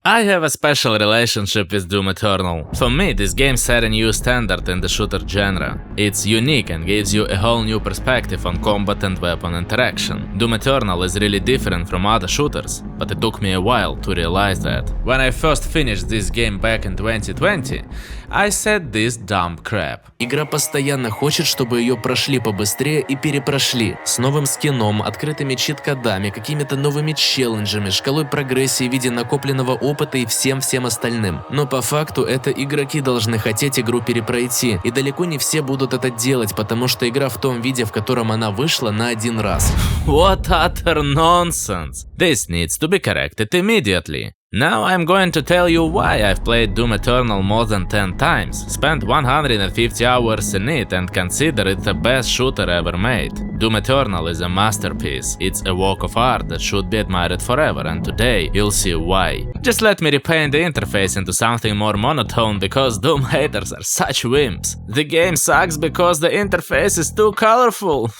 I have a special relationship with Doom Eternal. For me, this game set a new standard in the shooter genre. It's unique and gives you a whole new perspective on combat and weapon interaction. Doom Eternal is really different from other shooters, but it took me a while to realize that. When I first finished this game back in 2020, I said this dumb crap. Игра постоянно хочет, чтобы ее прошли побыстрее и перепрошли, с новым скином, открытыми чит-кодами, какими-то новыми челленджами, шкалой прогрессии в виде накопленного опыта и всем остальным. Но по факту это игроки должны хотеть игру перепройти, и далеко не все будут это делать, потому что игра в том виде, в котором она вышла, на один раз. What utter nonsense! This needs to be corrected immediately. Now I'm going to tell you why I've played Doom Eternal more than 10 times, spent 150 hours in it and consider it the best shooter ever made. Doom Eternal is a masterpiece, it's a work of art that should be admired forever, and today you'll see why. Just let me repaint the interface into something more monotone because Doom haters are such wimps. The game sucks because the interface is too colorful.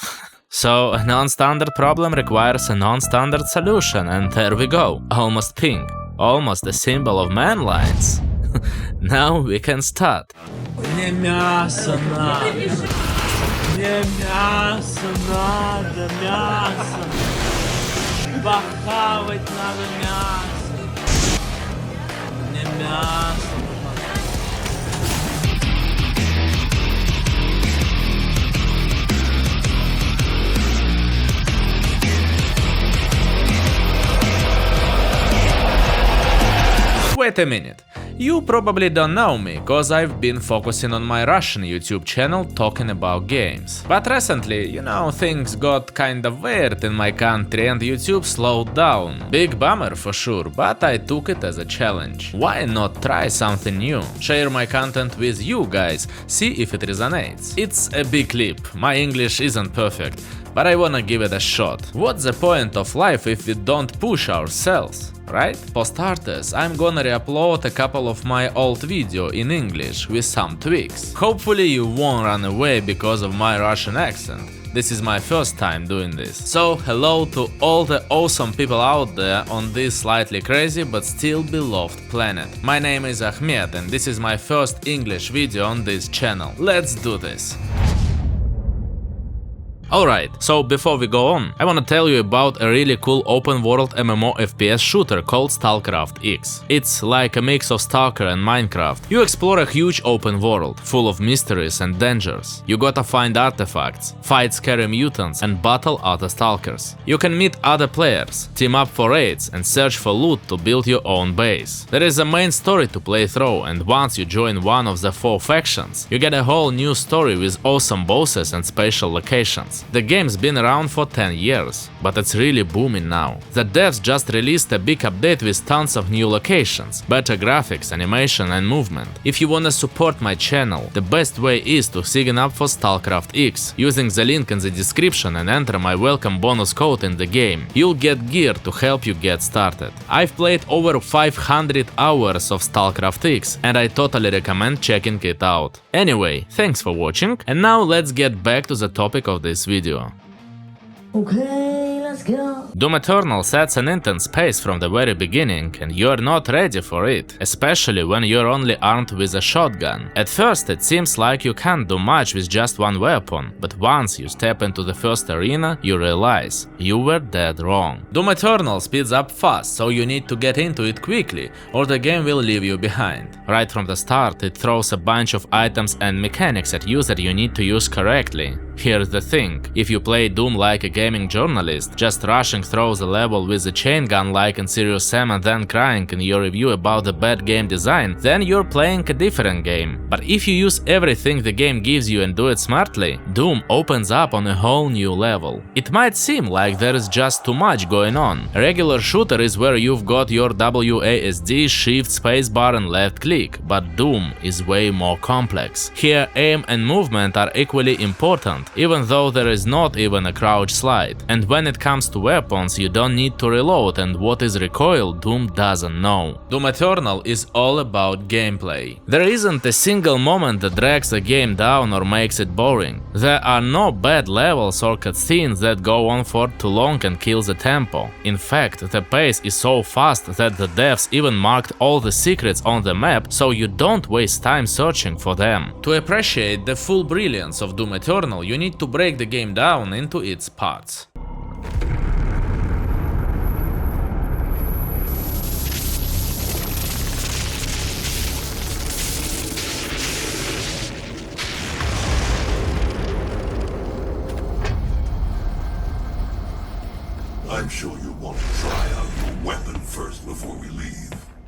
So, a non-standard problem requires a non-standard solution, and there we go, almost pink. Almost a symbol of man lines. Now we can start. Мне мясо надо. Мне мясо надо, мясо. Похавать надо мясо. Мне мясо. Wait a minute, you probably don't know me, cause I've been focusing on my Russian YouTube channel talking about games. But recently, you know, things got kinda weird in my country and YouTube slowed down. Big bummer for sure, but I took it as a challenge. Why not try something new? Share my content with you guys, see if it resonates. It's a big leap, my English isn't perfect, but I wanna give it a shot. What's the point of life if we don't push ourselves? Right? For starters, I'm gonna re-upload a couple of my old video in English with some tweaks. Hopefully you won't run away because of my Russian accent. This is my first time doing this. So hello to all the awesome people out there on this slightly crazy but still beloved planet. My name is Ahmed and this is my first English video on this channel. Let's do this. Alright, so before we go on, I wanna tell you about a really cool open world MMO FPS shooter called StarCraft X. It's like a mix of Stalker and Minecraft. You explore a huge open world, full of mysteries and dangers. You gotta find artifacts, fight scary mutants and battle other stalkers. You can meet other players, team up for raids and search for loot to build your own base. There is a main story to play through, and once you join one of the 4 factions, you get a whole new story with awesome bosses and spatial locations. The game's been around for 10 years, but it's really booming now. The devs just released a big update with tons of new locations, better graphics, animation and movement. If you wanna support my channel, the best way is to sign up for StarCraft X, using the link in the description and enter my welcome bonus code in the game. You'll get gear to help you get started. I've played over 500 hours of StarCraft X and I totally recommend checking it out. Anyway, thanks for watching, and now let's get back to the topic of this video. Okay, let's go. Doom Eternal sets an intense pace from the very beginning, and you're not ready for it, especially when you're only armed with a shotgun. At first it seems like you can't do much with just one weapon, but once you step into the first arena, you realize you were dead wrong. Doom Eternal speeds up fast, so you need to get into it quickly, or the game will leave you behind. Right from the start, it throws a bunch of items and mechanics at you that you need to use correctly. Here's the thing, if you play Doom like a gaming journalist, just rushing through the level with a chain gun like in Serious Sam and then crying in your review about the bad game design, then you're playing a different game. But if you use everything the game gives you and do it smartly, Doom opens up on a whole new level. It might seem like there is just too much going on. A regular shooter is where you've got your WASD, shift, spacebar and left click, but Doom is way more complex. Here aim and movement are equally important, instant, even though there is not even a crouch slide. And when it comes to weapons, you don't need to reload, and what is recoil, Doom doesn't know. Doom Eternal is all about gameplay. There isn't a single moment that drags the game down or makes it boring. There are no bad levels or cutscenes that go on for too long and kill the tempo. In fact, the pace is so fast that the devs even marked all the secrets on the map, so you don't waste time searching for them. To appreciate the full brilliance of Doom Eternal, you need to break the game down into its parts. I'm sure you want to try out your weapon first before we leave.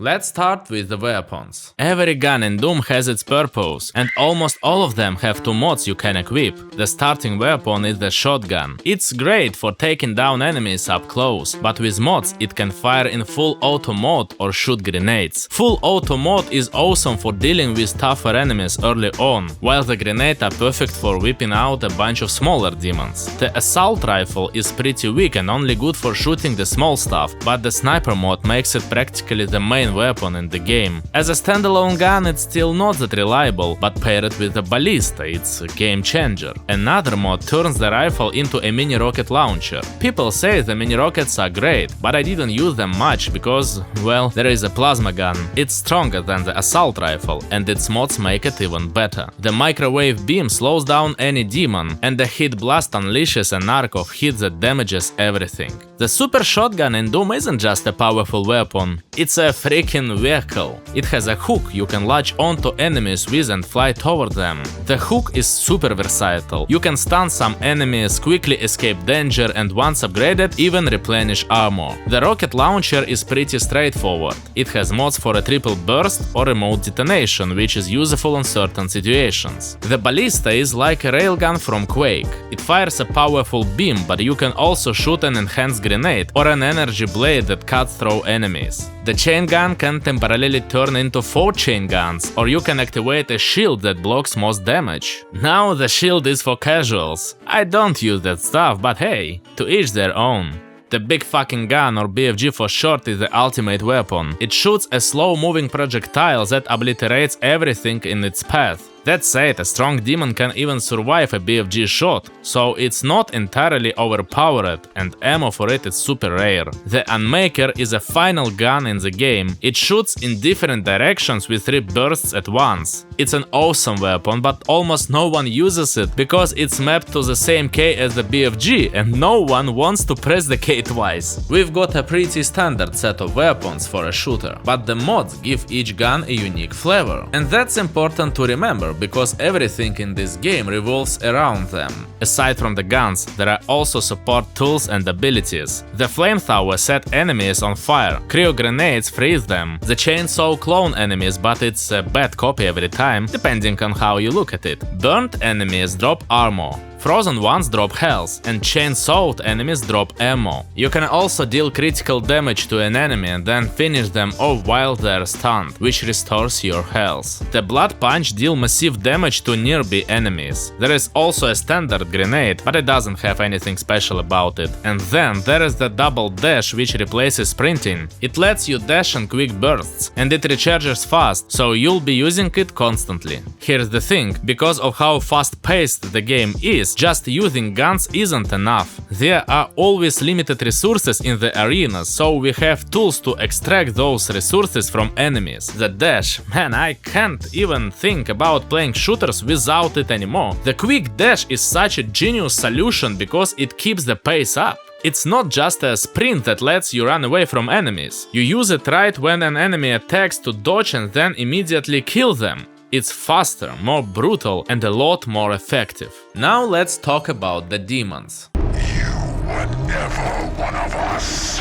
Let's start with the weapons. Every gun in Doom has its purpose, and almost all of them have two mods you can equip. The starting weapon is the shotgun. It's great for taking down enemies up close, but with mods it can fire in full auto mode or shoot grenades. Full auto mode is awesome for dealing with tougher enemies early on, while the grenades are perfect for whipping out a bunch of smaller demons. The assault rifle is pretty weak and only good for shooting the small stuff, but the sniper mod makes it practically the main weapon in the game. As a standalone gun, it's still not that reliable, but paired with the ballista, it's a game changer. Another mod turns the rifle into a mini rocket launcher. People say the mini rockets are great, but I didn't use them much because, well, there is a plasma gun. It's stronger than the assault rifle, and its mods make it even better. The microwave beam slows down any demon, and the hit blast unleashes an arc of hit that damages everything. The super shotgun in Doom isn't just a powerful weapon, it's a freaking vehicle. It has a hook you can latch onto enemies with and fly toward them. The hook is super versatile. You can stun some enemies, quickly escape danger, and once upgraded, even replenish armor. The rocket launcher is pretty straightforward. It has mods for a triple burst or remote detonation, which is useful in certain situations. The ballista is like a railgun from Quake. It fires a powerful beam, but you can also shoot an enhanced grenade or an energy blade that cuts through enemies. The chain gun can temporarily turn into 4 chain guns, or you can activate a shield that blocks most damage. Now the shield is for casuals. I don't use that stuff, but hey, to each their own. The big fucking gun, or BFG for short, is the ultimate weapon. It shoots a slow-moving projectile that obliterates everything in its path. That said, a strong demon can even survive a BFG shot, so it's not entirely overpowered, and ammo for it is super rare. The Unmaker is a final gun in the game. It shoots in different directions with 3 bursts at once. It's an awesome weapon, but almost no one uses it because it's mapped to the same K as the BFG, and no one wants to press the K twice. We've got a pretty standard set of weapons for a shooter, but the mods give each gun a unique flavor. And that's important to remember, because everything in this game revolves around them. Aside from the guns, there are also support tools and abilities. The flamethrower set enemies on fire, cryo grenades freeze them, the chainsaw clone enemies, but it's a bad copy every time, depending on how you look at it. Burnt enemies drop armor. Frozen ones drop health, and chainsawed enemies drop ammo. You can also deal critical damage to an enemy and then finish them off while they're stunned, which restores your health. The Blood Punch deal massive damage to nearby enemies. There is also a standard grenade, but it doesn't have anything special about it. And then there is the Double Dash, which replaces sprinting. It lets you dash in quick bursts, and it recharges fast, so you'll be using it constantly. Here's the thing, because of how fast-paced the game is, just using guns isn't enough. There are always limited resources in the arena, so we have tools to extract those resources from enemies. The dash, man, I can't even think about playing shooters without it anymore. The quick dash is such a genius solution because it keeps the pace up. It's not just a sprint that lets you run away from enemies. You use it right when an enemy attacks to dodge and then immediately kill them. It's faster, more brutal, and a lot more effective. Now let's talk about the demons. You were never one of us.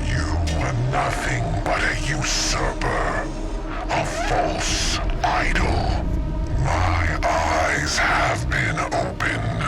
You were nothing but a usurper, a false idol. My eyes have been opened.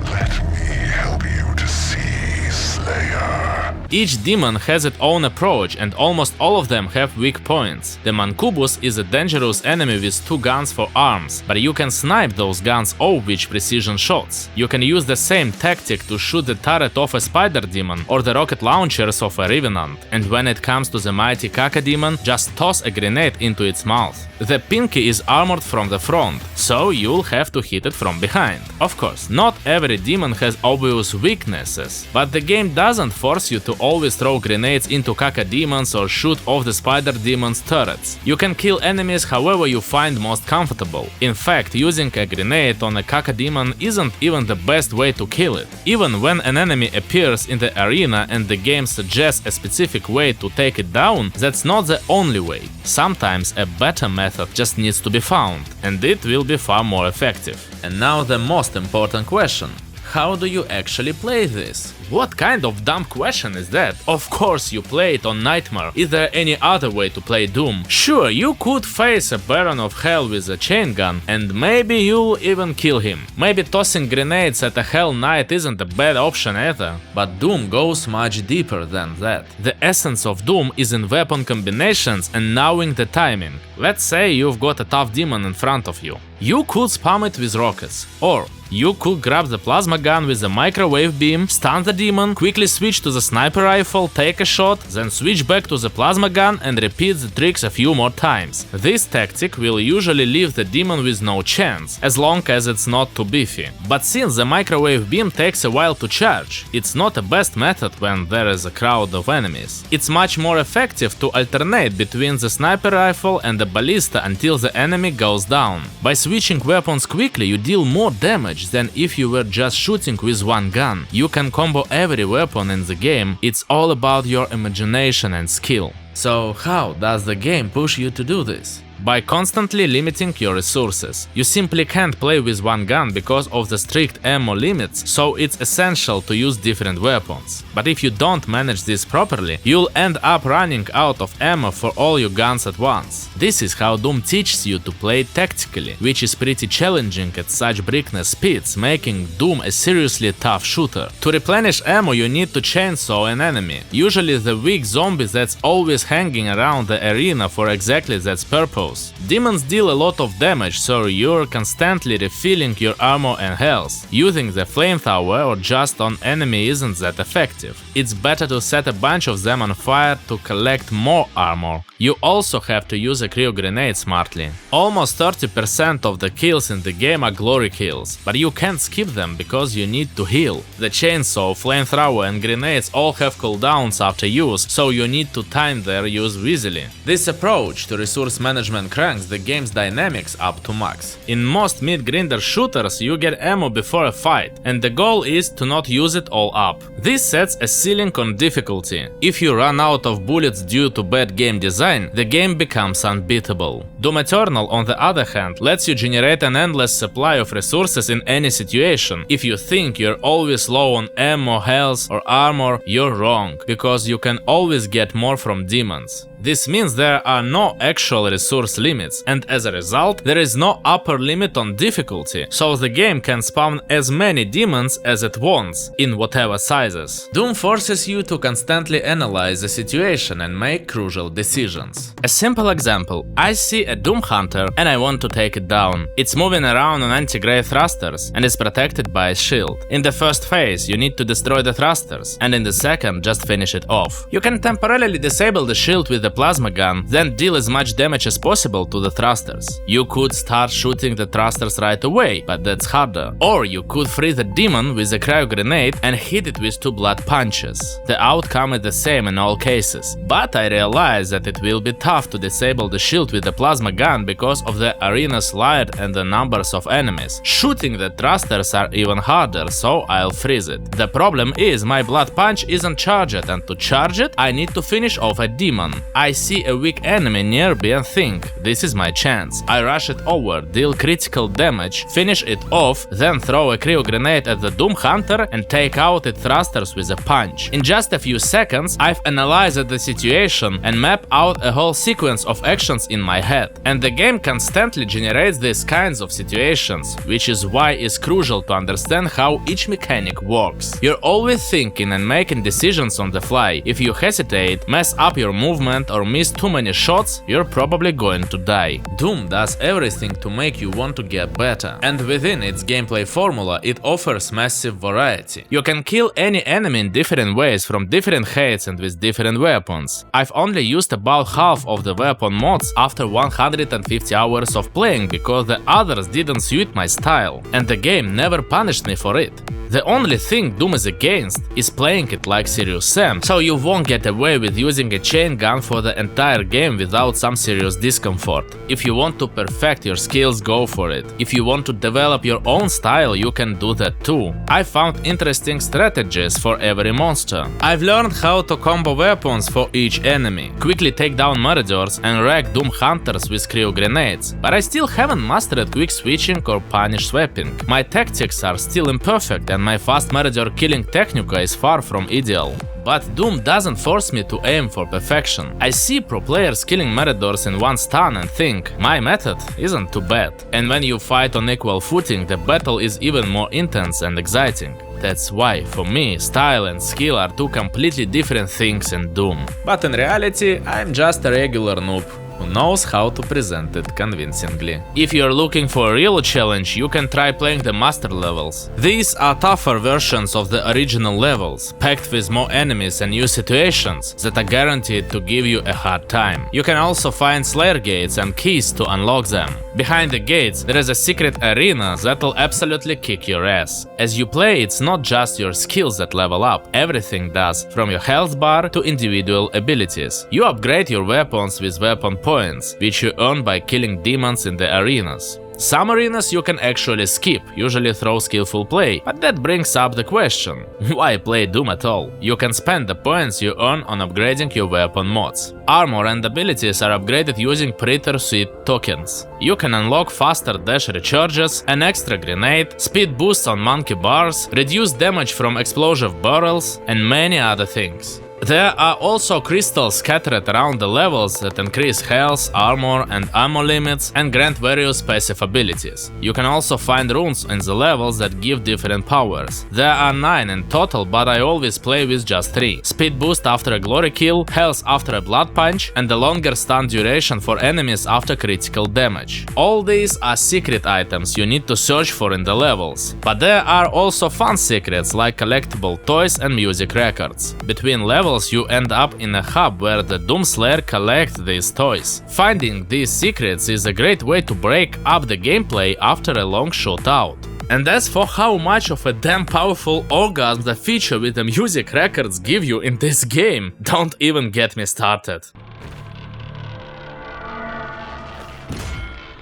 Let me help you to see, Slayer. Each demon has its own approach and almost all of them have weak points. The Mancubus is a dangerous enemy with 2 guns for arms, but you can snipe those guns off with precision shots. You can use the same tactic to shoot the turret of a spider demon or the rocket launchers of a revenant. And when it comes to the mighty Caca demon, just toss a grenade into its mouth. The Pinky is armored from the front, so you'll have to hit it from behind. Of course, not every demon has obvious weaknesses, but the game doesn't force you to always throw grenades into Caca demons or shoot off the spider demon's turrets. You can kill enemies however you find most comfortable. In fact, using a grenade on a Caca demon isn't even the best way to kill it. Even when an enemy appears in the arena and the game suggests a specific way to take it down, that's not the only way. Sometimes a better method just needs to be found, and it will be far more effective. And now the most important question. How do you actually play this? What kind of dumb question is that? Of course you play it on Nightmare. Is there any other way to play Doom? Sure, you could face a Baron of Hell with a chain gun, and maybe you'll even kill him. Maybe tossing grenades at a Hell Knight isn't a bad option either. But Doom goes much deeper than that. The essence of Doom is in weapon combinations and knowing the timing. Let's say you've got a tough demon in front of you. You could spam it with rockets, or you could grab the plasma gun with a microwave beam, stun the demon, quickly switch to the sniper rifle, take a shot, then switch back to the plasma gun and repeat the tricks a few more times. This tactic will usually leave the demon with no chance, as long as it's not too beefy. But since the microwave beam takes a while to charge, it's not the best method when there is a crowd of enemies. It's much more effective to alternate between the sniper rifle and the ballista until the enemy goes down. By switching weapons quickly, you deal more damage than if you were just shooting with one gun. You can combo every weapon in the game, it's all about your imagination and skill. So how does the game push you to do this? By constantly limiting your resources. You simply can't play with one gun because of the strict ammo limits, so it's essential to use different weapons. But if you don't manage this properly, you'll end up running out of ammo for all your guns at once. This is how Doom teaches you to play tactically, which is pretty challenging at such breakneck speeds, making Doom a seriously tough shooter. To replenish ammo you need to chainsaw an enemy, usually the weak zombie that's always hanging around the arena for exactly that purpose. Demons deal a lot of damage, so you're constantly refilling your armor and health. Using the flamethrower or just on enemy isn't that effective. It's better to set a bunch of them on fire to collect more armor. You also have to use a cryo grenade smartly. Almost 30% of the kills in the game are glory kills, but you can't skip them because you need to heal. The chainsaw, flamethrower and grenades all have cooldowns after use, so you need to time their use easily. This approach to resource management cranks the game's dynamics up to max. In most mid-grinder shooters you get ammo before a fight, and the goal is to not use it all up. This sets a ceiling on difficulty. If you run out of bullets due to bad game design, the game becomes unbeatable. Doom Eternal, on the other hand, lets you generate an endless supply of resources in any situation. If you think you're always low on ammo, health or armor, you're wrong, because you can always get more from demons. This means there are no actual resource limits, and as a result, there is no upper limit on difficulty, so the game can spawn as many demons as it wants, in whatever sizes. Doom forces you to constantly analyze the situation and make crucial decisions. A simple example: I see a Doom Hunter and I want to take it down. It's moving around on anti-gray thrusters and is protected by a shield. In the first phase, you need to destroy the thrusters, and in the second, just finish it off. You can temporarily disable the shield with the plasma gun, then deal as much damage as possible to the thrusters. You could start shooting the thrusters right away, but that's harder. Or you could free the demon with a cryo grenade and hit it with 2 blood punches. The outcome is the same in all cases, but I realize that it will be tough to disable the shield with the plasma gun because of the arena's light and the numbers of enemies. Shooting the thrusters are even harder, so I'll freeze it. The problem is my blood punch isn't charged, and to charge it I need to finish off a demon. I see a weak enemy nearby and think, this is my chance. I rush it over, deal critical damage, finish it off, then throw a cryo grenade at the Doom Hunter and take out its thrusters with a punch. In just a few seconds, I've analyzed the situation and mapped out a whole sequence of actions in my head. that. And the game constantly generates these kinds of situations, which is why it's crucial to understand how each mechanic works. You're always thinking and making decisions on the fly. If you hesitate, mess up your movement or miss too many shots, you're probably going to die. Doom does everything to make you want to get better, and within its gameplay formula it offers massive variety. You can kill any enemy in different ways from different heights and with different weapons. I've only used about half of the weapon mods after 150 hours of playing because the others didn't suit my style, and the game never punished me for it. The only thing Doom is against is playing it like Serious Sam, so you won't get away with using a chain gun for the entire game without some serious discomfort. If you want to perfect your skills, go for it. If you want to develop your own style, you can do that too. I found interesting strategies for every monster. I've learned how to combo weapons for each enemy, quickly take down Marauders and wreck Doom Hunters with Cryo Grenades, but I still haven't mastered quick switching or punish swapping. My tactics are still imperfect and my fast Marauder killing technica is far from ideal. But Doom doesn't force me to aim for perfection. I see pro players killing Marauders in one stun and think, my method isn't too bad. And when you fight on equal footing, the battle is even more intense and exciting. That's why, for me, style and skill are two completely different things in Doom. But in reality, I'm just a regular noob who knows how to present it convincingly. If you're looking for a real challenge, you can try playing the master levels. These are tougher versions of the original levels, packed with more enemies and new situations that are guaranteed to give you a hard time. You can also find Slayer gates and keys to unlock them. Behind the gates, there is a secret arena that'll absolutely kick your ass. As you play, it's not just your skills that level up, everything does, from your health bar to individual abilities. You upgrade your weapons with weapon points, which you earn by killing demons in the arenas. Some arenas you can actually skip, usually through skillful play, but that brings up the question, why play Doom at all? You can spend the points you earn on upgrading your weapon mods. Armor and abilities are upgraded using Predator Suite tokens. You can unlock faster dash recharges, an extra grenade, speed boosts on monkey bars, reduced damage from explosive barrels, and many other things. There are also crystals scattered around the levels that increase health, armor and ammo limits and grant various passive abilities. You can also find runes in the levels that give different powers. There are 9 in total, but I always play with just 3. Speed boost after a glory kill, health after a blood punch, and a longer stun duration for enemies after critical damage. All these are secret items you need to search for in the levels, but there are also fun secrets like collectible toys and music records. Between levels you end up in a hub where the Doom Slayer collects these toys. Finding these secrets is a great way to break up the gameplay after a long shootout. And as for how much of a damn powerful orgasm the feature with the music records give you in this game, don't even get me started.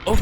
Oh.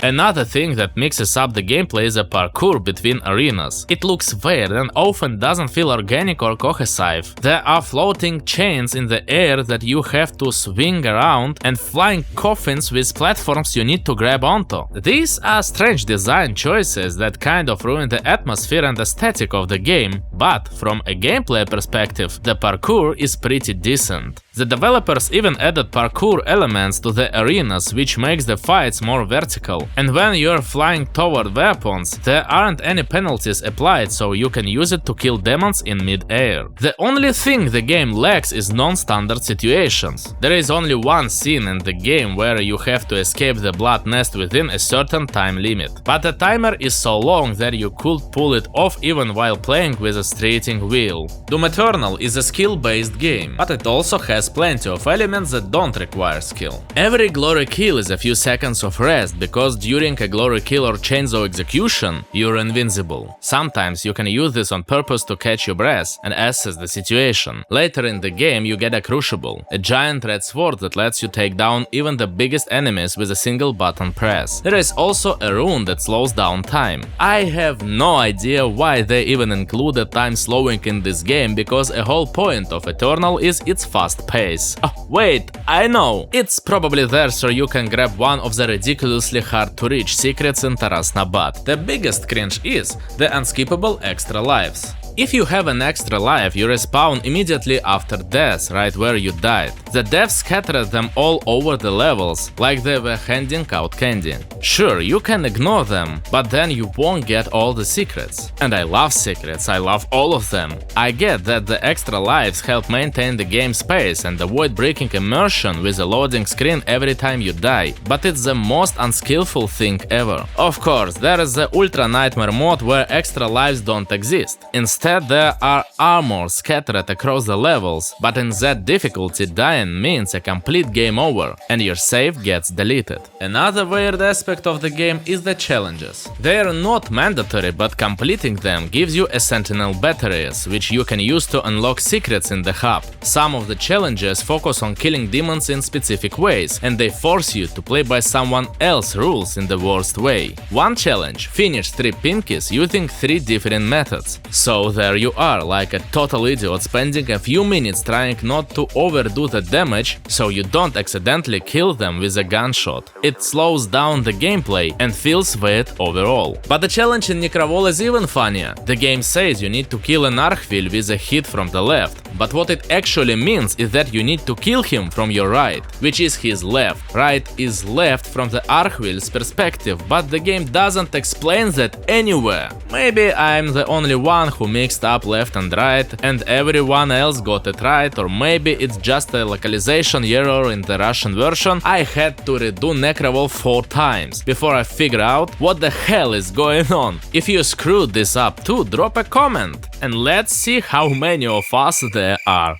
Another thing that mixes up the gameplay is the parkour between arenas. It looks weird and often doesn't feel organic or cohesive. There are floating chains in the air that you have to swing around and flying coffins with platforms you need to grab onto. These are strange design choices that kind of ruin the atmosphere and aesthetic of the game, but from a gameplay perspective, the parkour is pretty decent. The developers even added parkour elements to the arenas, which makes the fights more vertical. And when you're flying toward weapons, there aren't any penalties applied, so you can use it to kill demons in mid-air. The only thing the game lacks is non-standard situations. There is only one scene in the game where you have to escape the blood nest within a certain time limit. But the timer is so long that you could pull it off even while playing with a straighting wheel. Doom Eternal is a skill-based game, but it also has plenty of elements that don't require skill. Every glory kill is a few seconds of rest, because during a glory kill or chainsaw execution, you're invincible. Sometimes you can use this on purpose to catch your breath and assess the situation. Later in the game you get a crucible, a giant red sword that lets you take down even the biggest enemies with a single button press. There is also a rune that slows down time. I have no idea why they even included time slowing in this game, because a whole point of Eternal is its fast space. Oh, wait, I know! It's probably there so you can grab one of the ridiculously hard to reach secrets in Tarasnabat. The biggest cringe is the unskippable extra lives. If you have an extra life, you respawn immediately after death, right where you died. The devs scattered them all over the levels, like they were handing out candy. Sure, you can ignore them, but then you won't get all the secrets. And I love secrets, I love all of them. I get that the extra lives help maintain the game's pace and avoid breaking immersion with a loading screen every time you die, but it's the most unskillful thing ever. Of course, there is the Ultra Nightmare mode where extra lives don't exist. Instead, there are armors scattered across the levels, but in that difficulty dying means a complete game over, and your save gets deleted. Another weird aspect of the game is the challenges. They are not mandatory, but completing them gives you a sentinel batteries, which you can use to unlock secrets in the hub. Some of the challenges focus on killing demons in specific ways, and they force you to play by someone else's rules in the worst way. One challenge: finish 3 pinkies using 3 different methods. So there you are, like a total idiot, spending a few minutes trying not to overdo the damage so you don't accidentally kill them with a gunshot. It slows down the gameplay and feels weird overall. But the challenge in Necrovol is even funnier. The game says you need to kill an Archvil with a hit from the left, but what it actually means is that you need to kill him from your right, which is his left. Right is left from the Archvil's perspective, but the game doesn't explain that anywhere. Maybe I'm the only one who mixed up left and right, and everyone else got it right, or maybe it's just a localization error in the Russian version. I had to redo Necrovol 4 times before I figure out what the hell is going on. If you screwed this up too, drop a comment, and let's see how many of us there are.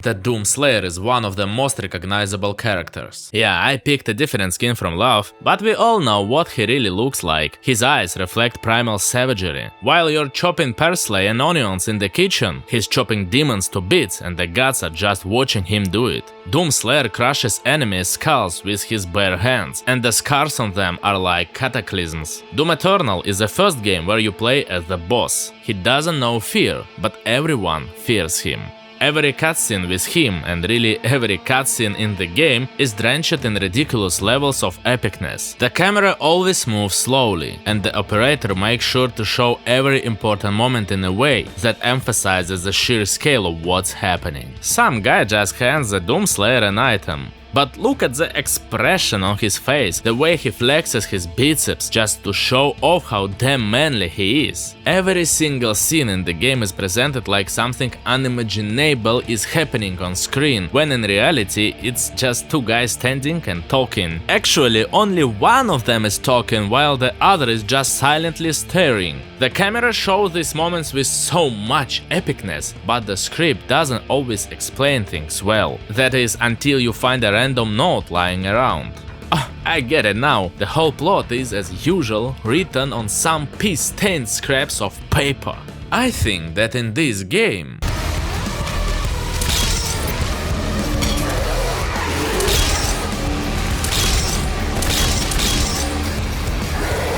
The Doom Slayer is one of the most recognizable characters. Yeah, I picked a different skin from Love, but we all know what he really looks like. His eyes reflect primal savagery. While you're chopping parsley and onions in the kitchen, he's chopping demons to bits and the gods are just watching him do it. Doom Slayer crushes enemies' skulls with his bare hands, and the scars on them are like cataclysms. Doom Eternal is the first game where you play as the boss. He doesn't know fear, but everyone fears him. Every cutscene with him, and really every cutscene in the game, is drenched in ridiculous levels of epicness. The camera always moves slowly, and the operator makes sure to show every important moment in a way that emphasizes the sheer scale of what's happening. Some guy just hands the Doom Slayer an item. But look at the expression on his face, the way he flexes his biceps just to show off how damn manly he is. Every single scene in the game is presented like something unimaginable is happening on screen, when in reality it's just 2 guys standing and talking. Actually, only one of them is talking while the other is just silently staring. The camera shows these moments with so much epicness, but the script doesn't always explain things well. That is, until you find a random note lying around. Oh, I get it now. The whole plot is, as usual, written on some pea-stained scraps of paper. I think that in this game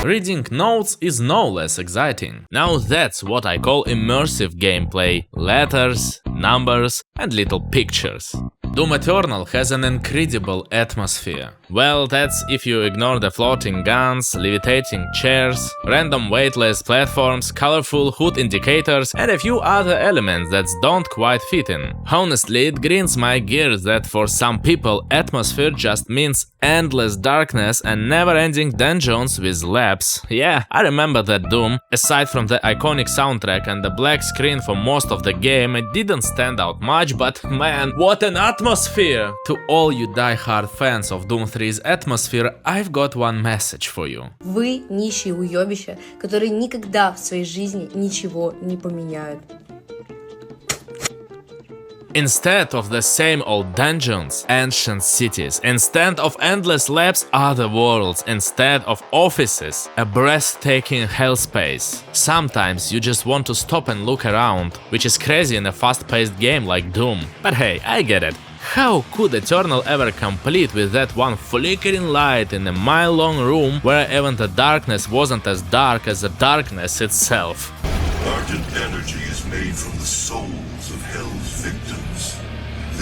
reading notes is no less exciting. Now that's what I call immersive gameplay. Letters, numbers and little pictures. Doom Eternal has an incredible atmosphere. Well, that's if you ignore the floating guns, levitating chairs, random weightless platforms, colorful HUD indicators and a few other elements that don't quite fit in. Honestly, it grinds my gears that for some people atmosphere just means endless darkness and never-ending dungeons with labs. Yeah, I remember that Doom. Aside from the iconic soundtrack and the black screen for most of the game, it didn't stand out much, but man, what an atmosphere! To all you die-hard fans of Doom 3's atmosphere, I've got one message for you. Вы нищие уёбища, которые никогда в своей жизни ничего не поменяют. Instead of the same old dungeons, ancient cities, instead of endless labs, other worlds, instead of offices, a breathtaking hellspace. Sometimes you just want to stop and look around, which is crazy in a fast-paced game like Doom. But hey, I get it. How could Eternal ever complete with that one flickering light in a mile-long room where even the darkness wasn't as dark as the darkness itself? Argent energy is made from the souls of Hell's victims.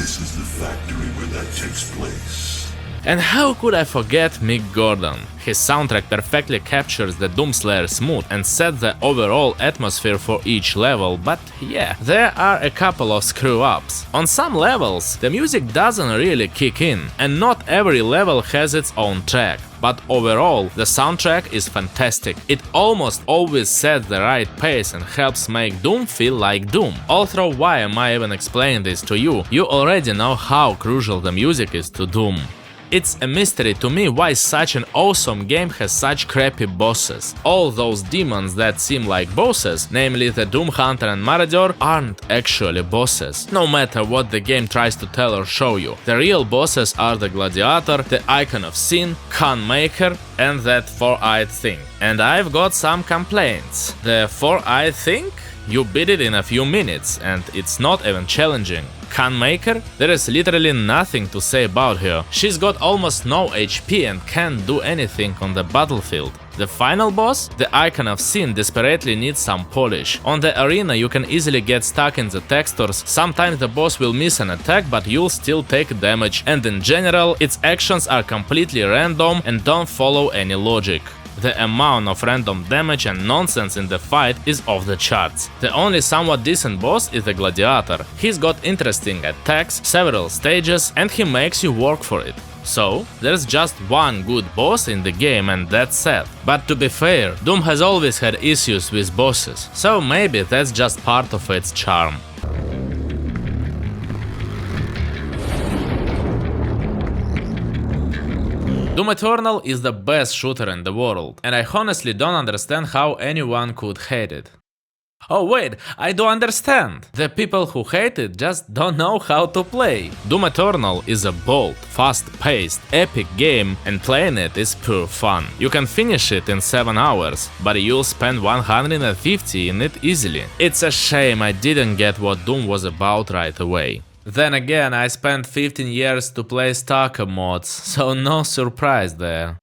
This is the factory where that takes place. And how could I forget Mick Gordon? His soundtrack perfectly captures the Doomslayer's mood and sets the overall atmosphere for each level, but yeah, there are a couple of screw-ups. On some levels, the music doesn't really kick in, and not every level has its own track. But overall, the soundtrack is fantastic. It almost always sets the right pace and helps make Doom feel like Doom. Although why am I even explaining this to you? You already know how crucial the music is to Doom. It's a mystery to me why such an awesome game has such crappy bosses. All those demons that seem like bosses, namely the Doom Hunter and Marauder, aren't actually bosses. No matter what the game tries to tell or show you. The real bosses are the Gladiator, the Icon of Sin, Khan Maker, and that four-eyed thing. And I've got some complaints. The four-eyed thing? You beat it in a few minutes, and it's not even challenging. Khan Maker? There is literally nothing to say about her. She's got almost no HP and can't do anything on the battlefield. The final boss, the Icon of Sin, desperately needs some polish. On the arena you can easily get stuck in the textures, sometimes the boss will miss an attack but you'll still take damage, and in general its actions are completely random and don't follow any logic. The amount of random damage and nonsense in the fight is off the charts. The only somewhat decent boss is the Gladiator. He's got interesting attacks, several stages, and he makes you work for it. So, there's just one good boss in the game and that's sad. But to be fair, Doom has always had issues with bosses, so maybe that's just part of its charm. Doom Eternal is the best shooter in the world, and I honestly don't understand how anyone could hate it. Oh wait, I do understand! The people who hate it just don't know how to play. Doom Eternal is a bold, fast-paced, epic game, and playing it is pure fun. You can finish it in 7 hours, but you'll spend 150 in it easily. It's a shame I didn't get what Doom was about right away. Then again, I spent 15 years to play Stalker mods, so no surprise there.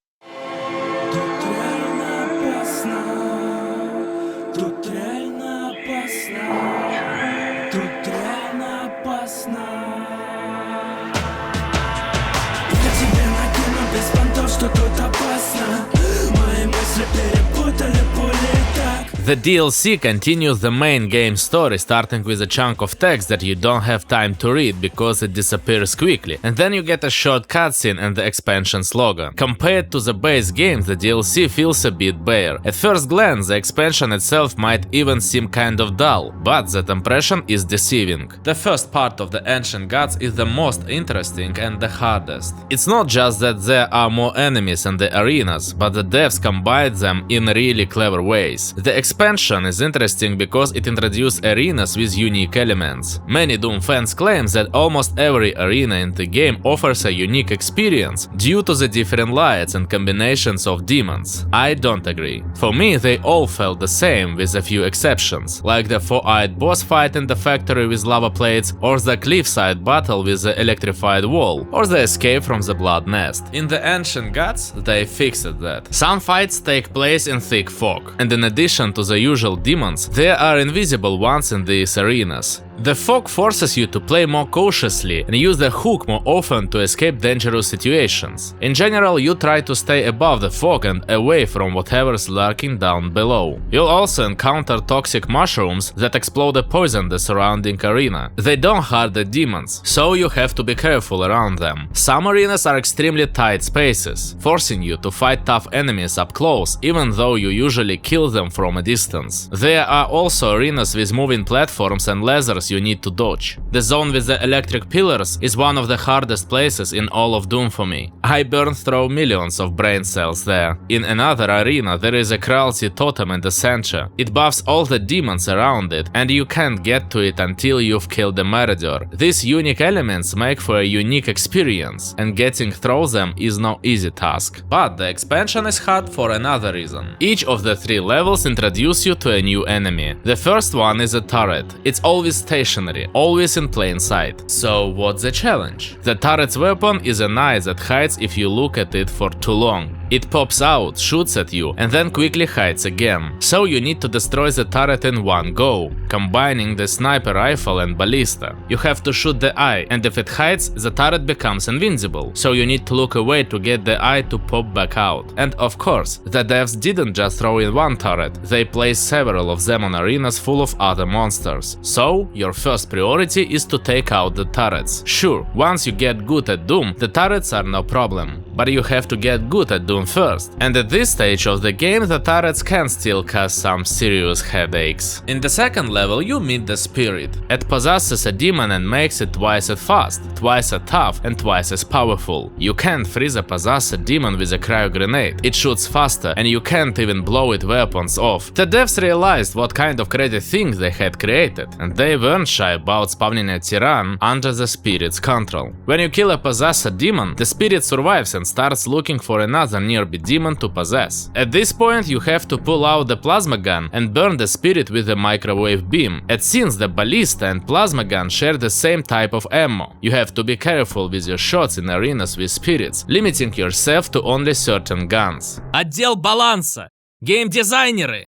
The DLC continues the main game story, starting with a chunk of text that you don't have time to read because it disappears quickly, and then you get a short cutscene and the expansion slogan. Compared to the base game, the DLC feels a bit bare. At first glance, the expansion itself might even seem kind of dull, but that impression is deceiving. The first part of the Ancient Gods is the most interesting and the hardest. It's not just that there are more enemies in the arenas, but the devs combine them in really clever ways. The expansion is interesting because it introduced arenas with unique elements. Many Doom fans claim that almost every arena in the game offers a unique experience due to the different lights and combinations of demons. I don't agree. For me, they all felt the same with a few exceptions, like the four-eyed boss fight in the factory with lava plates, or the cliffside battle with the electrified wall, or the escape from the blood nest. In the Ancient Gods, they fixed that. Some fights take place in thick fog, and in addition to the usual demons, there are invisible ones in these arenas. The fog forces you to play more cautiously and use the hook more often to escape dangerous situations. In general, you try to stay above the fog and away from whatever's lurking down below. You'll also encounter toxic mushrooms that explode a poison the surrounding arena. They don't hurt the demons, so you have to be careful around them. Some arenas are extremely tight spaces, forcing you to fight tough enemies up close, even though you usually kill them from a distance. There are also arenas with moving platforms and lasers you need to dodge. The zone with the electric pillars is one of the hardest places in all of Doom for me. I burned through millions of brain cells there. In another arena there is a cruelty totem in the center. It buffs all the demons around it, and you can't get to it until you've killed the Marauder. These unique elements make for a unique experience, and getting through them is no easy task. But the expansion is hard for another reason. Each of the 3 levels introduce you to a new enemy. The first one is a turret. It's always stationary, always in plain sight. So what's the challenge? The turret's weapon is an eye that hides if you look at it for too long. It pops out, shoots at you, and then quickly hides again. So you need to destroy the turret in one go, combining the sniper rifle and ballista. You have to shoot the eye, and if it hides, the turret becomes invincible. So you need to look away to get the eye to pop back out. And of course, the devs didn't just throw in one turret, they placed several of them on arenas full of other monsters. So your first priority is to take out the turrets. Sure, once you get good at Doom, the turrets are no problem, but you have to get good at Doom first. And at this stage of the game, the turrets can still cause some serious headaches. In the second level, you meet the Spirit. It possesses a demon and makes it twice as fast, twice as tough, and twice as powerful. You can't freeze a possessed demon with a cryo grenade. It shoots faster, and you can't even blow its weapons off. The devs realized what kind of crazy things they had created, and they weren't shy about spawning a Tyrann under the Spirit's control. When you kill a possessed demon, the Spirit survives and starts looking for another nearby demon to possess. At this point, you have to pull out the plasma gun and burn the Spirit with a microwave beam. And since the ballista and plasma gun share the same type of ammo, you have to be careful with your shots in arenas with spirits, limiting yourself to only certain guns. Отдел баланса! Геймдизайнеры!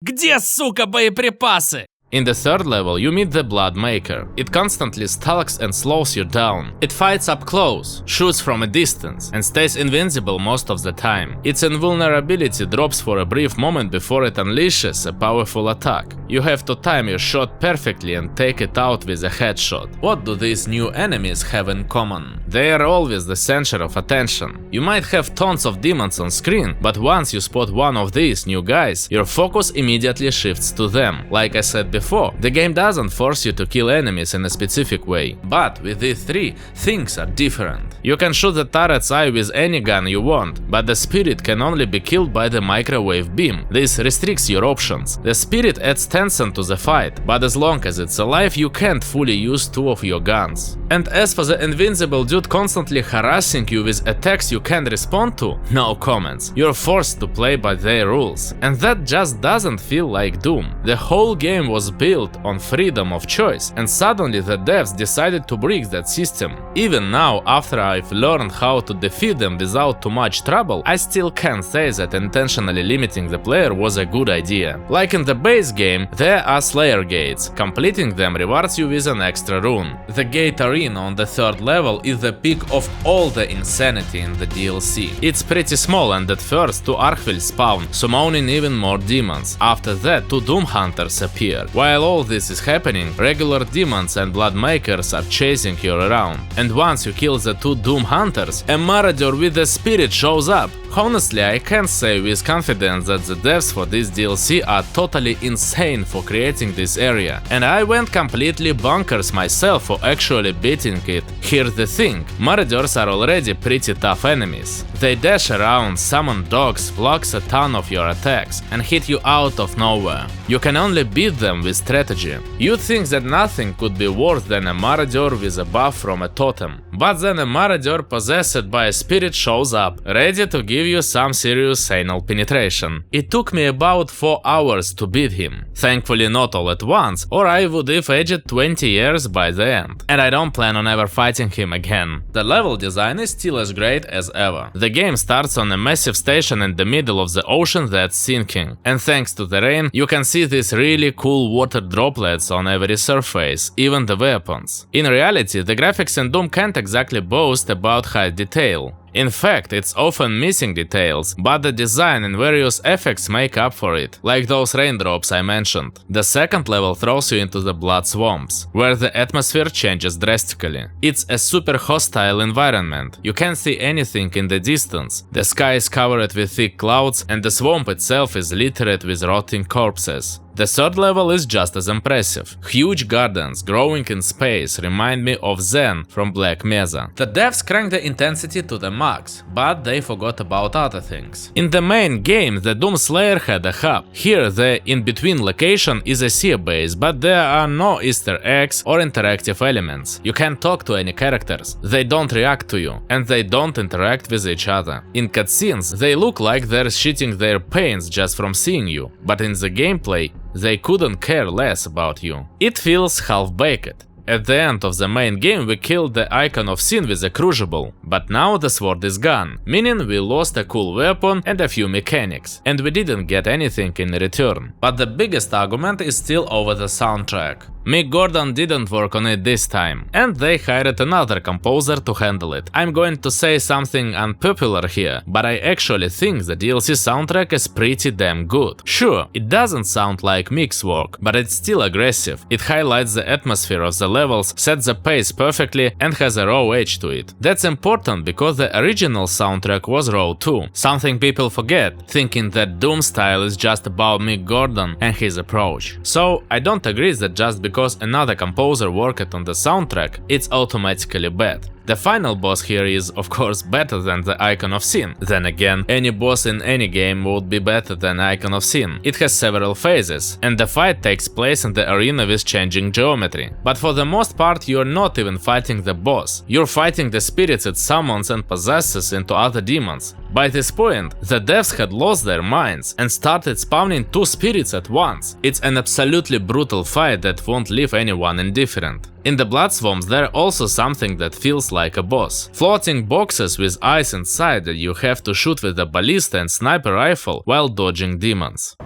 Где, сука, боеприпасы? In the third level, you meet the Blood Maker. It constantly stalks and slows you down. It fights up close, shoots from a distance, and stays invincible most of the time. Its invulnerability drops for a brief moment before it unleashes a powerful attack. You have to time your shot perfectly and take it out with a headshot. What do these new enemies have in common? They are always the center of attention. You might have tons of demons on screen, but once you spot one of these new guys, your focus immediately shifts to them. Like I said before, the game doesn't force you to kill enemies in a specific way, but with these three, things are different. You can shoot the turret's eye with any gun you want, but the Spirit can only be killed by the microwave beam. This restricts your options. The Spirit adds tension to the fight, but as long as it's alive, you can't fully use two of your guns. And as for the invincible dude constantly harassing you with attacks you can't respond to, no comments. You're forced to play by their rules. And that just doesn't feel like Doom. The whole game was built on freedom of choice, and suddenly the devs decided to break that system. Even now, after I've learned how to defeat them without too much trouble, I still can't say that intentionally limiting the player was a good idea. Like in the base game, there are Slayer gates. Completing them rewards you with an extra rune. The gate arena on the third level is the peak of all the insanity in the DLC. It's pretty small, and at first two Archvils spawn, summoning even more demons. After that, two Doom Hunters appear. While all this is happening, regular demons and Blood Makers are chasing you around. And once you kill the two Doom Hunters, a Marauder with a Spirit shows up. Honestly, I can't say with confidence that the devs for this DLC are totally insane for creating this area, and I went completely bonkers myself for actually beating it. Here's the thing, Marauders are already pretty tough enemies. They dash around, summon dogs, blocks a ton of your attacks, and hit you out of nowhere. You can only beat them with strategy. You'd think that nothing could be worse than a Marauder with a buff from a totem. But then a Marauder possessed by a Spirit shows up, ready to give you some serious anal penetration. It took me about 4 hours to beat him. Thankfully not all at once, or I would have aged 20 years by the end. And I don't plan on ever fighting him again. The level design is still as great as ever. The game starts on a massive station in the middle of the ocean that's sinking. And thanks to the rain, you can see these really cool water droplets on every surface, even the weapons. In reality, the graphics in Doom can't exactly boast about high detail. In fact, it's often missing details, but the design and various effects make up for it, like those raindrops I mentioned. The second level throws you into the blood swamps, where the atmosphere changes drastically. It's a super hostile environment. You can't see anything in the distance. The sky is covered with thick clouds, and the swamp itself is littered with rotting corpses. The third level is just as impressive. Huge gardens growing in space remind me of Zen from Black Mesa. The devs cranked the intensity to the max, but they forgot about other things. In the main game, the Doom Slayer had a hub. Here, the in-between location is a sea base, but there are no Easter eggs or interactive elements. You can't talk to any characters, they don't react to you, and they don't interact with each other. In cutscenes, they look like they're shitting their pants just from seeing you, but in the gameplay, they couldn't care less about you. It feels half-baked. At the end of the main game we killed the Icon of Sin with a Crucible, but now the sword is gone, meaning we lost a cool weapon and a few mechanics, and we didn't get anything in return. But the biggest argument is still over the soundtrack. Mick Gordon didn't work on it this time, and they hired another composer to handle it. I'm going to say something unpopular here, but I actually think the DLC soundtrack is pretty damn good. Sure, it doesn't sound like Mick's work, but it's still aggressive. It highlights the atmosphere of the levels, sets the pace perfectly, and has a raw edge to it. That's important because the original soundtrack was raw too, something people forget, thinking that Doom style is just about Mick Gordon and his approach. So I don't agree that just because another composer worked on the soundtrack, it's automatically bad. The final boss here is, of course, better than the Icon of Sin. Then again, any boss in any game would be better than Icon of Sin. It has several phases, and the fight takes place in the arena with changing geometry. But for the most part, you're not even fighting the boss. You're fighting the spirits it summons and possesses into other demons. By this point, the devs had lost their minds and started spawning 2 spirits at once. It's an absolutely brutal fight that won't leave anyone indifferent. In the blood swarms there also something that feels like a boss. Floating boxes with eyes inside that you have to shoot with a ballista and sniper rifle while dodging demons.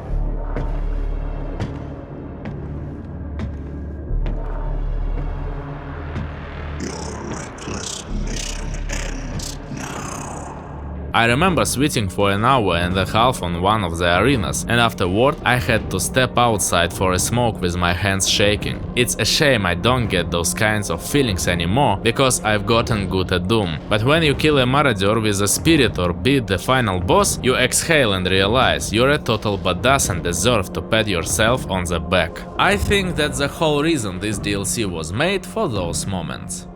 I remember switching for an hour and a half on one of the arenas, and afterward I had to step outside for a smoke with my hands shaking. It's a shame I don't get those kinds of feelings anymore, because I've gotten good at Doom. But when you kill a marauder with a spirit or beat the final boss, you exhale and realize you're a total badass and deserve to pat yourself on the back. I think that's the whole reason this DLC was made, for those moments.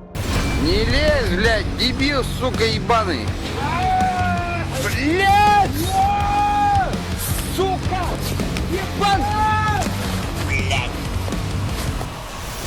Не лезь, блядь, дебил, сука, ебаный! Блядь! Сука! Ебаный!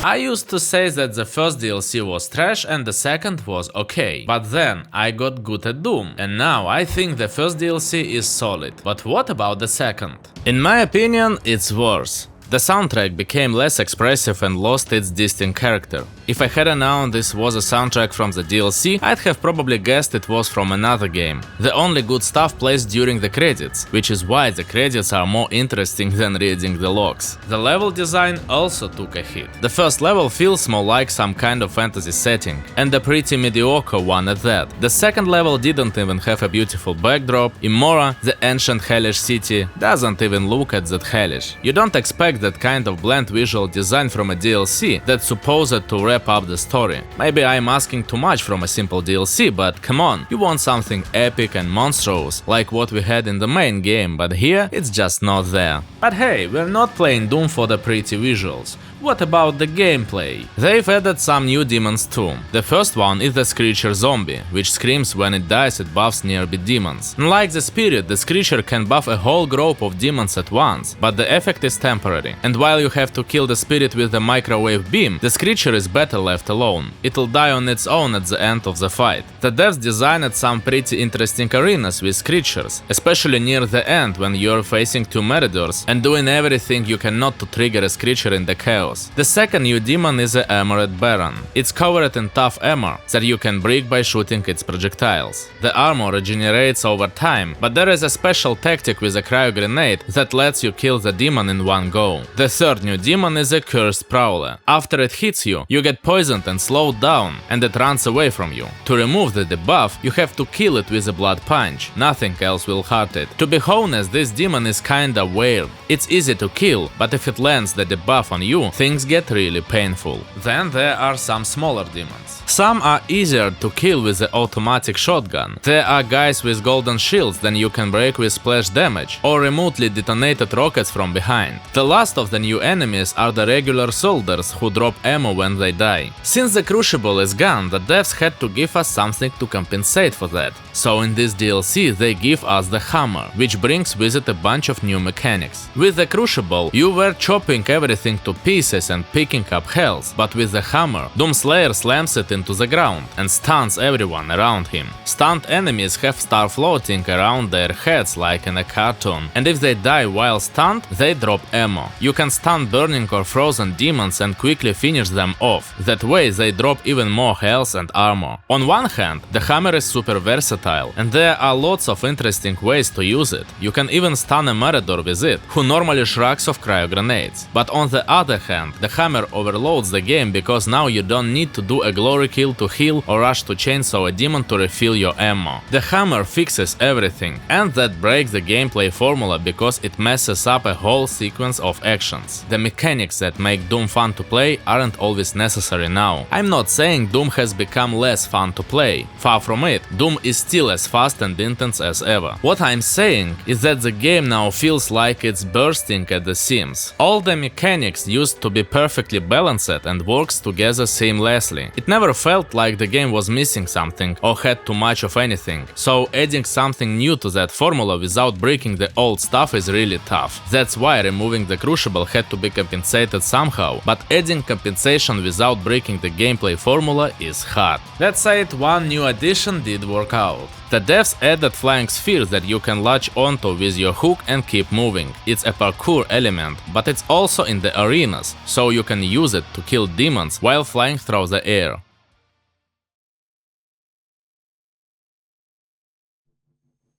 I used to say that the first DLC was trash and the second was okay, but then I got good at Doom, and now I think the first DLC is solid. But what about the second? In my opinion, it's worse. The soundtrack became less expressive and lost its distinct character. If I hadn't known this was a soundtrack from the DLC, I'd have probably guessed it was from another game. The only good stuff plays during the credits, which is why the credits are more interesting than reading the logs. The level design also took a hit. The first level feels more like some kind of fantasy setting, and a pretty mediocre one at that. The second level didn't even have a beautiful backdrop. Imora, the ancient hellish city, doesn't even look at that hellish. You don't expect that kind of bland visual design from a DLC that's supposed to wrap up the story. Maybe I'm asking too much from a simple DLC, but come on, you want something epic and monstrous, like what we had in the main game, but here it's just not there. But hey, we're not playing Doom for the pretty visuals. What about the gameplay? They've added some new demons too. The first one is the Screecher zombie, which screams when it dies. It buffs nearby demons. Unlike the spirit, the Screecher can buff a whole group of demons at once, but the effect is temporary. And while you have to kill the spirit with the microwave beam, the Screecher is better left alone. It'll die on its own at the end of the fight. The devs designed some pretty interesting arenas with Screechers, especially near the end when you're facing 2 marauders and doing everything you can not to trigger a Screecher in the chaos. The second new demon is the Armored Baron. It's covered in tough armor that you can break by shooting its projectiles. The armor regenerates over time, but there is a special tactic with a cryo grenade that lets you kill the demon in one go. The third new demon is a Cursed Prowler. After it hits you, you get poisoned and slowed down, and it runs away from you. To remove the debuff, you have to kill it with a blood punch. Nothing else will hurt it. To be honest, this demon is kinda weird. It's easy to kill, but if it lands the debuff on you, things get really painful. Then there are some smaller demons. Some are easier to kill with the automatic shotgun. There are guys with golden shields that you can break with splash damage, or remotely detonated rockets from behind. The last of the new enemies are the regular soldiers who drop ammo when they die. Since the Crucible is gone, the devs had to give us something to compensate for that. So in this DLC they give us the hammer, which brings with it a bunch of new mechanics. With the Crucible, you were chopping everything to pieces fixes and picking up health, but with the hammer, Doomslayer slams it into the ground and stuns everyone around him. Stunned enemies have star floating around their heads like in a cartoon, and if they die while stunned, they drop ammo. You can stun burning or frozen demons and quickly finish them off. That way they drop even more health and armor. On one hand, the hammer is super versatile, and there are lots of interesting ways to use it. You can even stun a Marauder with it, who normally shrugs off cryo grenades. But on the other hand, the hammer overloads the game because now you don't need to do a glory kill to heal or rush to chainsaw a demon to refill your ammo. The hammer fixes everything, and that breaks the gameplay formula because it messes up a whole sequence of actions. The mechanics that make Doom fun to play aren't always necessary now. I'm not saying Doom has become less fun to play. Far from it, Doom is still as fast and intense as ever. What I'm saying is that the game now feels like it's bursting at the seams. All the mechanics used to be perfectly balanced and works together seamlessly. It never felt like the game was missing something or had too much of anything. So adding something new to that formula without breaking the old stuff is really tough. That's why removing the Crucible had to be compensated somehow, but adding compensation without breaking the gameplay formula is hard. Let's say it, one new addition did work out. The devs added flying spheres that you can latch onto with your hook and keep moving. It's a parkour element, but it's also in the arenas, so you can use it to kill demons while flying through the air.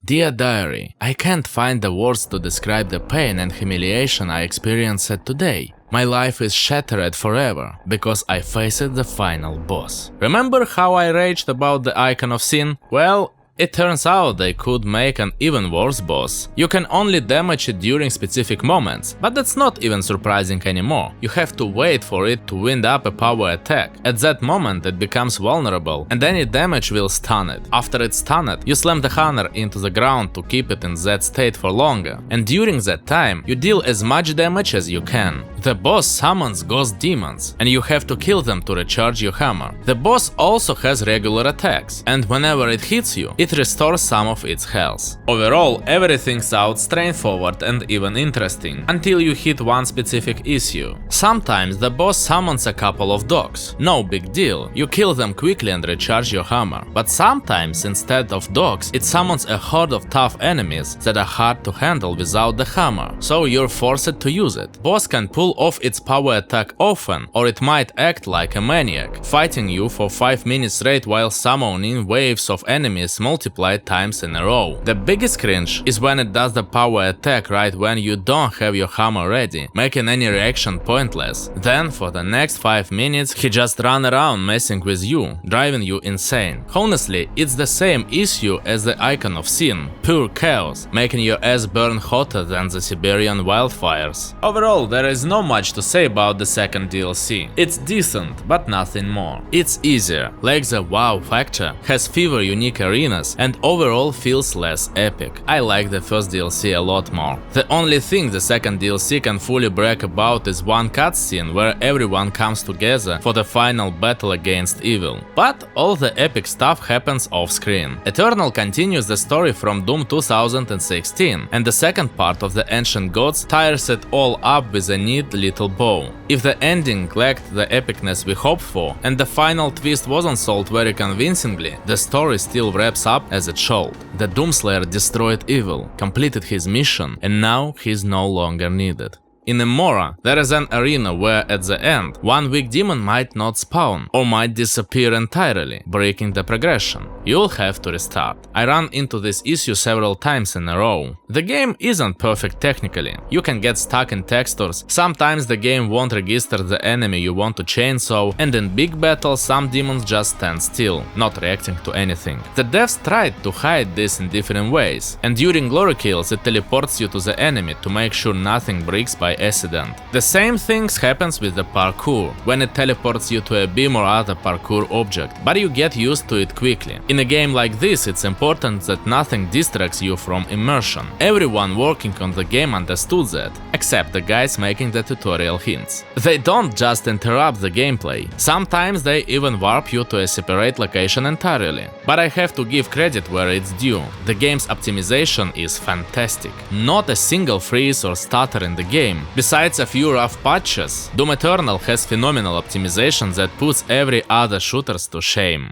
Dear Diary, I can't find the words to describe the pain and humiliation I experienced today. My life is shattered forever because I faced the final boss. Remember how I raged about the Icon of Sin? Well, it turns out they could make an even worse boss. You can only damage it during specific moments, but that's not even surprising anymore. You have to wait for it to wind up a power attack. At that moment it becomes vulnerable, and any damage will stun it. After it's stunned, you slam the hammer into the ground to keep it in that state for longer, and during that time you deal as much damage as you can. The boss summons ghost demons, and you have to kill them to recharge your hammer. The boss also has regular attacks, and whenever it hits you, it restores some of its health. Overall, everything sounds straightforward and even interesting, until you hit one specific issue. Sometimes the boss summons a couple of dogs. No big deal, you kill them quickly and recharge your hammer. But sometimes, instead of dogs, it summons a horde of tough enemies that are hard to handle without the hammer, so you're forced to use it. Boss can pull off its power attack often, or it might act like a maniac, fighting you for 5 minutes straight while summoning waves of enemies multiplied times in a row. The biggest cringe is when it does the power attack right when you don't have your hammer ready, making any reaction pointless. Then for the next 5 minutes he just runs around messing with you, driving you insane. Honestly, it's the same issue as the Icon of Sin, pure chaos, making your ass burn hotter than the Siberian wildfires. Overall, there is no much to say about the second DLC. It's decent, but nothing more. It's easier, lacks the wow factor, has fewer unique arenas, and overall feels less epic. I like the first DLC a lot more. The only thing the second DLC can fully brag about is one cutscene where everyone comes together for the final battle against evil. But all the epic stuff happens off-screen. Eternal continues the story from Doom 2016, and the second part of the Ancient Gods ties it all up with a neat little bow. If the ending lacked the epicness we hoped for, and the final twist wasn't sold very convincingly, the story still wraps up as it should. The Doomslayer destroyed evil, completed his mission, and now he's no longer needed. In Emora, there is an arena where, at the end, one weak demon might not spawn, or might disappear entirely, breaking the progression. You'll have to restart. I ran into this issue several times in a row. The game isn't perfect technically. You can get stuck in textures, sometimes the game won't register the enemy you want to chainsaw, and in big battles some demons just stand still, not reacting to anything. The devs tried to hide this in different ways, and during glory kills it teleports you to the enemy to make sure nothing breaks by accident. The same things happens with the parkour, when it teleports you to a beam or other parkour object, but you get used to it quickly. In a game like this, it's important that nothing distracts you from immersion. Everyone working on the game understood that, except the guys making the tutorial hints. They don't just interrupt the gameplay, sometimes they even warp you to a separate location entirely. But I have to give credit where it's due. The game's optimization is fantastic. Not a single freeze or stutter in the game, game. Besides a few rough patches, Doom Eternal has phenomenal optimization that puts every other shooters to shame.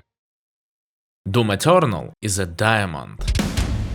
Doom Eternal is a diamond.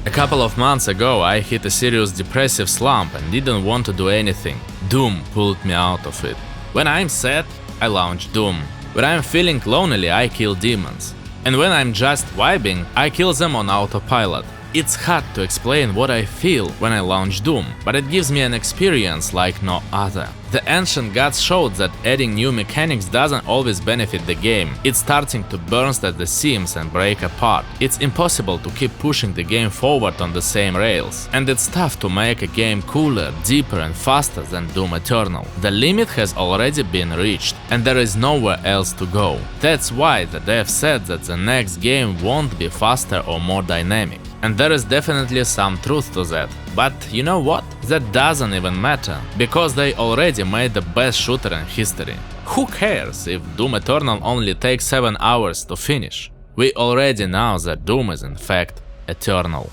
A couple of months ago I hit a serious depressive slump and didn't want to do anything. Doom pulled me out of it. When I'm sad, I launch Doom. When I'm feeling lonely, I kill demons. And when I'm just vibing, I kill them on autopilot. It's hard to explain what I feel when I launch Doom, but it gives me an experience like no other. The ancient gods showed that adding new mechanics doesn't always benefit the game. It's starting to burst at the seams and break apart. It's impossible to keep pushing the game forward on the same rails. And it's tough to make a game cooler, deeper and faster than Doom Eternal. The limit has already been reached, and there is nowhere else to go. That's why the dev said that the next game won't be faster or more dynamic. And there is definitely some truth to that. But you know what? That doesn't even matter, because they already made the best shooter in history. Who cares if Doom Eternal only takes 7 hours to finish? We already know that Doom is in fact eternal.